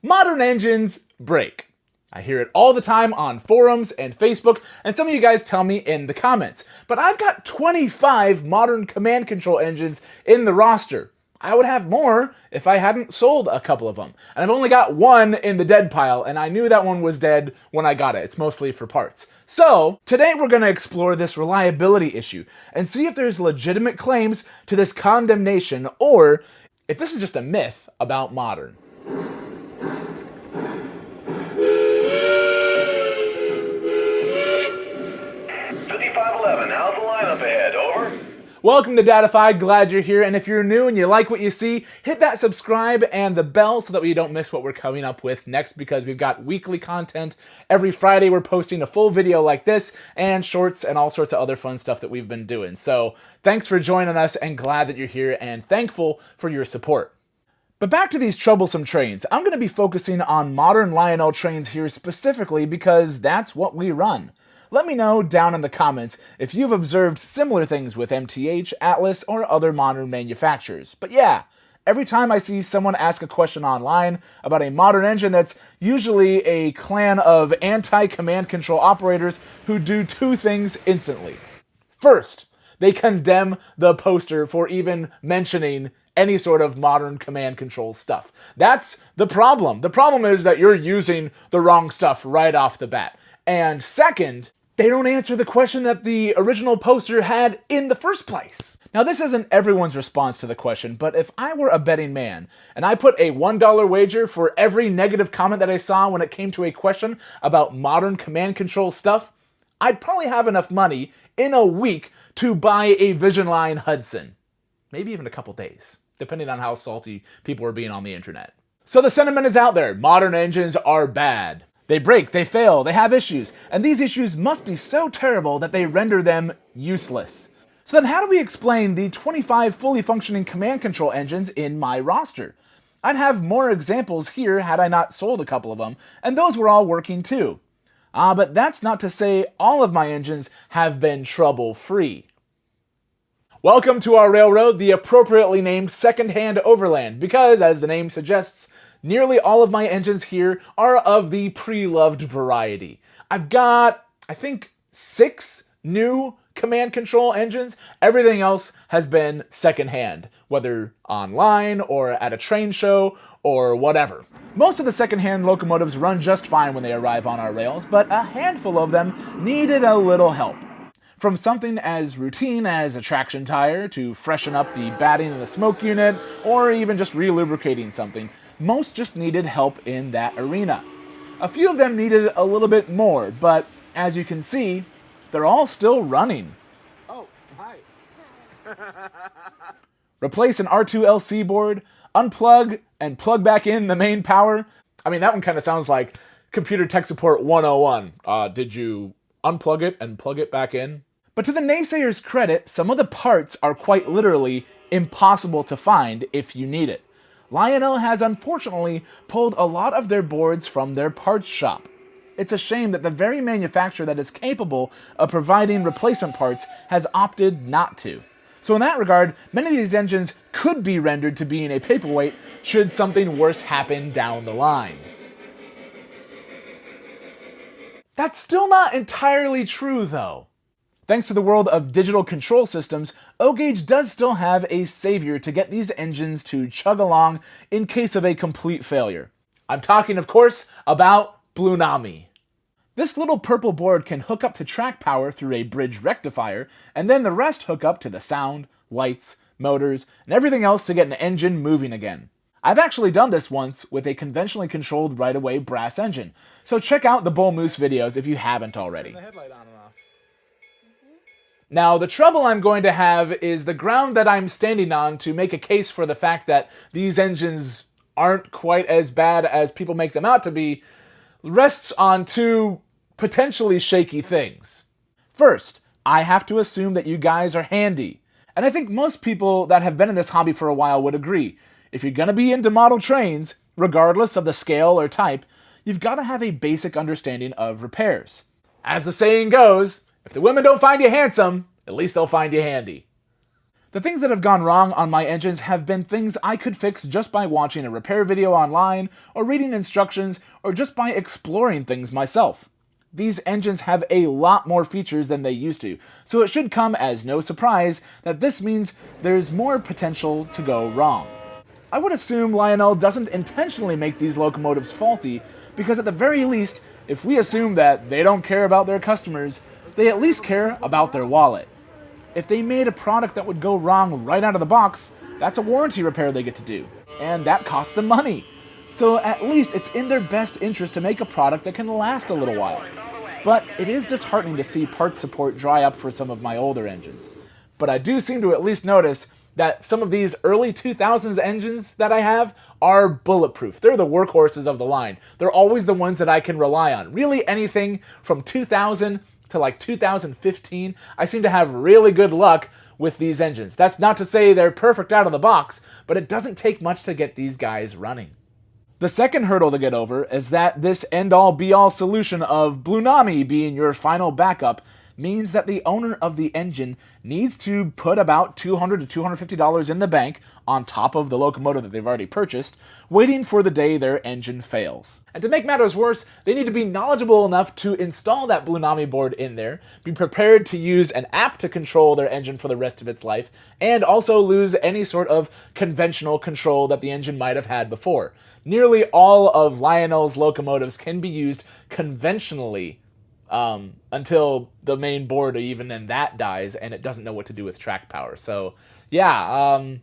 Modern engines break. I hear it all the time on forums and Facebook, and some of you guys tell me in the comments. But I've got 25 modern command control engines in the roster. I would have more if I hadn't sold a couple of them. And I've only got one in the dead pile, and I knew that one was dead when I got it. It's mostly for parts. So, today we're going to explore this reliability issue and see if there's legitimate claims to this condemnation, or if this is just a myth about modern. How's the lineup ahead? Over. Welcome to Datafied, glad you're here, and if you're new and you like what you see, hit that subscribe and the bell so that you don't miss what we're coming up with next, because we've got weekly content. Every Friday we're posting a full video like this, and shorts and all sorts of other fun stuff that we've been doing. So thanks for joining us, and glad that you're here, and thankful for your support. But back to these troublesome trains. I'm going to be focusing on modern Lionel trains here specifically because that's what we run. Let me know down in the comments if you've observed similar things with MTH, Atlas, or other modern manufacturers. But yeah, every time I see someone ask a question online about a modern engine, that's usually a clan of anti-command control operators who do two things instantly. First, they condemn the poster for even mentioning any sort of modern command control stuff. That's the problem. The problem is that you're using the wrong stuff right off the bat. And second, they don't answer the question that the original poster had in the first place. Now, this isn't everyone's response to the question, but if I were a betting man and I put a $1 wager for every negative comment that I saw when it came to a question about modern command control stuff, I'd probably have enough money in a week to buy a Vision Line Hudson. Maybe even a couple days, depending on how salty people are being on the internet. So the sentiment is out there. Modern engines are bad. They break, they fail, they have issues, and these issues must be so terrible that they render them useless. So then how do we explain the 25 fully functioning command control engines in my roster? I'd have more examples here had I not sold a couple of them, and those were all working too. But that's not to say all of my engines have been trouble-free. Welcome to our railroad, the appropriately named Secondhand Overland, because, as the name suggests, nearly all of my engines here are of the pre-loved variety. I've got, I think, 6 new command control engines. Everything else has been secondhand, whether online or at a train show or whatever. Most of the secondhand locomotives run just fine when they arrive on our rails, but a handful of them needed a little help. From something as routine as a traction tire to freshen up the batting in the smoke unit, or even just relubricating something, most just needed help in that arena. A few of them needed a little bit more, but as you can see, they're all still running. Oh, hi. Replace an R2LC board, unplug and plug back in the main power. I mean, that one kind of sounds like computer tech support 101. Did you unplug it and plug it back in? But to the naysayers' credit, some of the parts are quite literally impossible to find if you need it. Lionel has unfortunately pulled a lot of their boards from their parts shop. It's a shame that the very manufacturer that is capable of providing replacement parts has opted not to. So in that regard, many of these engines could be rendered to being a paperweight should something worse happen down the line. That's still not entirely true though. Thanks to the world of digital control systems, O-Gauge does still have a savior to get these engines to chug along in case of a complete failure. I'm talking, of course, about BluNami. This little purple board can hook up to track power through a bridge rectifier, and then the rest hook up to the sound, lights, motors, and everything else to get an engine moving again. I've actually done this once with a conventionally controlled right-of-way brass engine, so check out the Bull Moose videos if you haven't already. Turn the headlight on and off. Now, the trouble I'm going to have is the ground that I'm standing on to make a case for the fact that these engines aren't quite as bad as people make them out to be rests on two potentially shaky things. First, I have to assume that you guys are handy. And I think most people that have been in this hobby for a while would agree. If you're going to be into model trains, regardless of the scale or type, you've got to have a basic understanding of repairs. As the saying goes, if the women don't find you handsome, at least they'll find you handy. The The things that have gone wrong on my engines have been things I could fix just by watching a repair video online, or reading instructions, or just by exploring things myself. These engines have a lot more features than they used to, so it should come as no surprise that this means there's more potential to go wrong. I would assume Lionel doesn't intentionally make these locomotives faulty, because at the very least, if we assume that they don't care about their customers, they at least care about their wallet. If they made a product that would go wrong right out of the box, that's a warranty repair they get to do, and that costs them money. So at least it's in their best interest to make a product that can last a little while. But it is disheartening to see parts support dry up for some of my older engines. But I do seem to at least notice that some of these early 2000s engines that I have are bulletproof. They're the workhorses of the line. They're always the ones that I can rely on. Really anything from 2000 to like 2015, I seem to have really good luck with these engines. That's not to say they're perfect out of the box, but it doesn't take much to get these guys running. The second hurdle to get over is that this end-all be-all solution of BluNami being your final backup means that the owner of the engine needs to put about $200 to $250 in the bank on top of the locomotive that they've already purchased, waiting for the day their engine fails. And to make matters worse, they need to be knowledgeable enough to install that BluNami board in there, be prepared to use an app to control their engine for the rest of its life, and also lose any sort of conventional control that the engine might have had before. Nearly all of Lionel's locomotives can be used conventionally until the main board, or even then, that dies and it doesn't know what to do with track power. So yeah,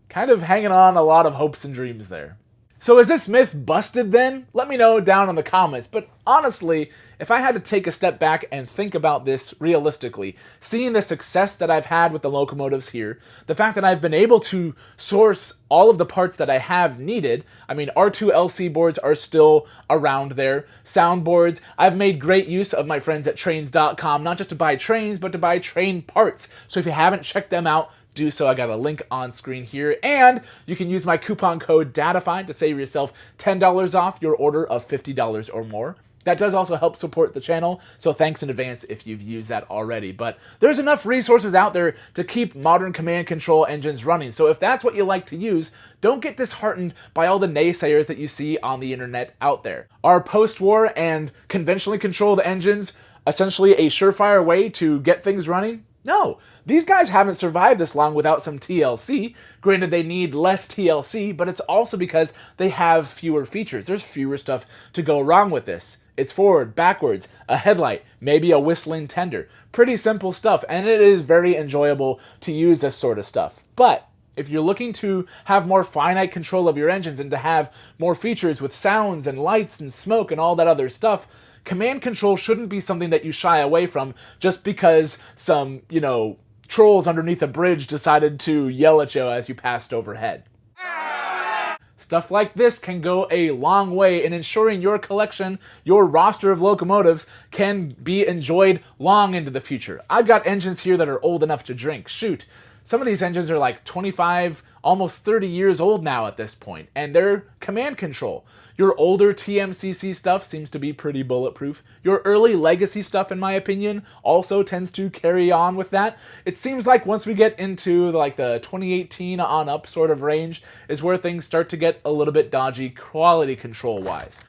kind of hanging on a lot of hopes and dreams there. So is this myth busted then? Let me know down in the comments. But honestly, if I had to take a step back and think about this realistically, seeing the success that I've had with the locomotives here, the fact that I've been able to source all of the parts that I have needed, I mean, R2LC boards are still around there, soundboards, I've made great use of my friends at trains.com, not just to buy trains, but to buy train parts. So if you haven't checked them out, do so. I got a link on screen here, and you can use my coupon code DATAFIED to save yourself $10 off your order of $50 or more. That does also help support the channel, so thanks in advance if you've used that already. But there's enough resources out there to keep modern command control engines running, so if that's what you like to use, don't get disheartened by all the naysayers that you see on the internet out there. Are post-war and conventionally controlled engines essentially a surefire way to get things running? No, these guys haven't survived this long without some TLC. Granted, they need less TLC, but it's also because they have fewer features. There's fewer stuff to go wrong with this. It's forward, backwards, a headlight, maybe a whistling tender. Pretty simple stuff, and it is very enjoyable to use this sort of stuff. But if you're looking to have more finite control of your engines and to have more features with sounds and lights and smoke and all that other stuff, command control shouldn't be something that you shy away from just because some, trolls underneath a bridge decided to yell at you as you passed overhead. Stuff like this can go a long way in ensuring your collection, your roster of locomotives, can be enjoyed long into the future. I've got engines here that are old enough to drink. Shoot, some of these engines are like 25, almost 30 years old now at this point, and they're command control. Your older TMCC stuff seems to be pretty bulletproof. Your early legacy stuff, in my opinion, also tends to carry on with that. It seems like once we get into like the 2018 on up sort of range is where things start to get a little bit dodgy quality control wise.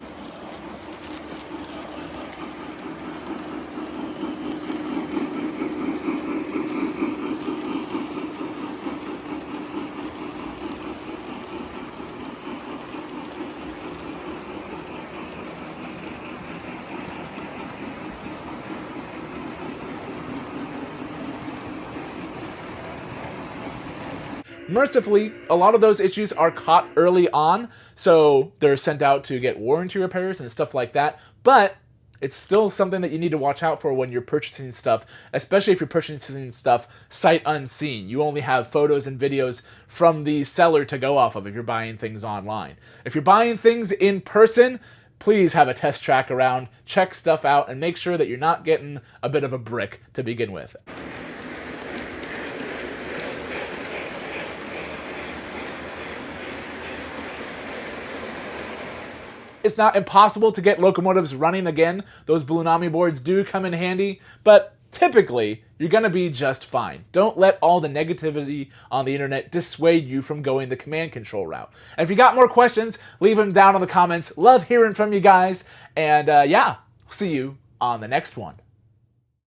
Mercifully, a lot of those issues are caught early on, so they're sent out to get warranty repairs and stuff like that, but it's still something that you need to watch out for when you're purchasing stuff, especially if you're purchasing stuff sight unseen. You only have photos and videos from the seller to go off of if you're buying things online. If you're buying things in person, please have a test track around, check stuff out, and make sure that you're not getting a bit of a brick to begin with. It's not impossible to get locomotives running again. Those BluNami boards do come in handy, but typically you're going to be just fine. Don't let all the negativity on the internet dissuade you from going the command control route. And if you got more questions, leave them down in the comments. Love hearing from you guys. And yeah, see you on the next one.